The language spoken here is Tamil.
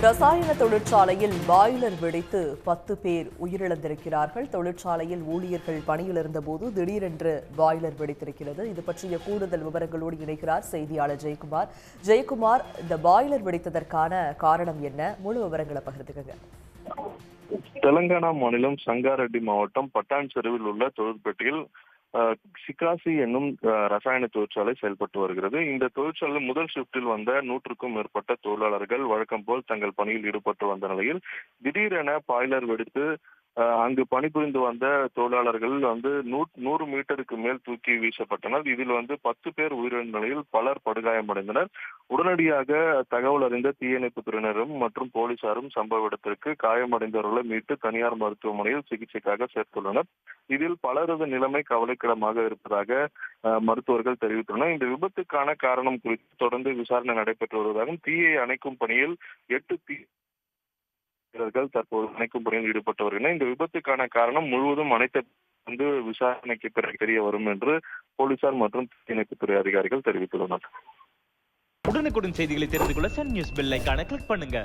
ரசாயன தொழிற்சாலையில் பாய்லர் வெடித்து 10 பேர் உயிரிழந்திருக்கிறார்கள். தொழிற்சாலையில் ஊழியர்கள் பணியில் இருந்தபோது திடீரென்று பாய்லர் வெடித்திருக்கிறது. இது பற்றிய கூடுதல் விவரங்களோடு இணைக்கிறார் செய்தியாளர் ஜெயக்குமார். ஜெயக்குமார், இந்த பாய்லர் வெடித்ததற்கான காரணம் என்ன? முழு விவரங்களை பகிர்ந்துக்கங்க. தெலங்கானா மாநிலம் சங்காரெட்டி மாவட்டம் பட்டான் செருவில் உள்ள தொழிற்பேட்டையில் சிகாசி என்னும் ரசாயன தொழிற்சாலை செயல்பட்டு வருகிறது. இந்த தொழிற்சாலை முதல் ஷிப்டில் வந்த 100க்கும் மேற்பட்ட தொழிலாளர்கள் வழக்கம் போல் தங்கள் பணியில் ஈடுபட்டு வந்த நிலையில் திடீரென பாய்லர் வெடித்து அங்கு பணிபுரிந்து வந்த தொழிலாளர்கள் 100 மீட்டருக்கு மேல் தூக்கி வீசப்பட்டனர். இதில் 10 பேர் உயிரிழந்த நிலையில் பலர் படுகாயமடைந்தனர். உடனடியாக தகவல் அறிந்த தீயணைப்பு துறையினரும் மற்றும் போலீசாரும் சம்பவ இடத்திற்கு காயமடைந்தவர்களை மீட்டு தனியார் மருத்துவமனையில் சிகிச்சைக்காக சேர்த்துள்ளனர். இதில் பலரது நிலைமை கவலைக்கிடமாக இருப்பதாக மருத்துவர்கள் தெரிவித்துள்ளனர். இந்த விபத்துக்கான காரணம் குறித்து தொடர்ந்து விசாரணை நடைபெற்று வருவதாகவும் தீயை அணைக்கும் பணியில் 8 வீரர்கள் தற்போது அணைக்கும் பணியில் ஈடுபட்டு வருகின்றனர். இந்த விபத்துக்கான காரணம் முழுவதும் அனைத்து விசாரணைக்கு பிறகு தெரிய வரும் என்று போலீசார் மற்றும் தீயணைப்புத்துறை அதிகாரிகள் தெரிவித்துள்ளனர். உடனுக்குடன் செய்திகளை தெரிந்து கொள்ள சன் நியூஸ் பெல் ஐகானை கிளிக் பண்ணுங்க.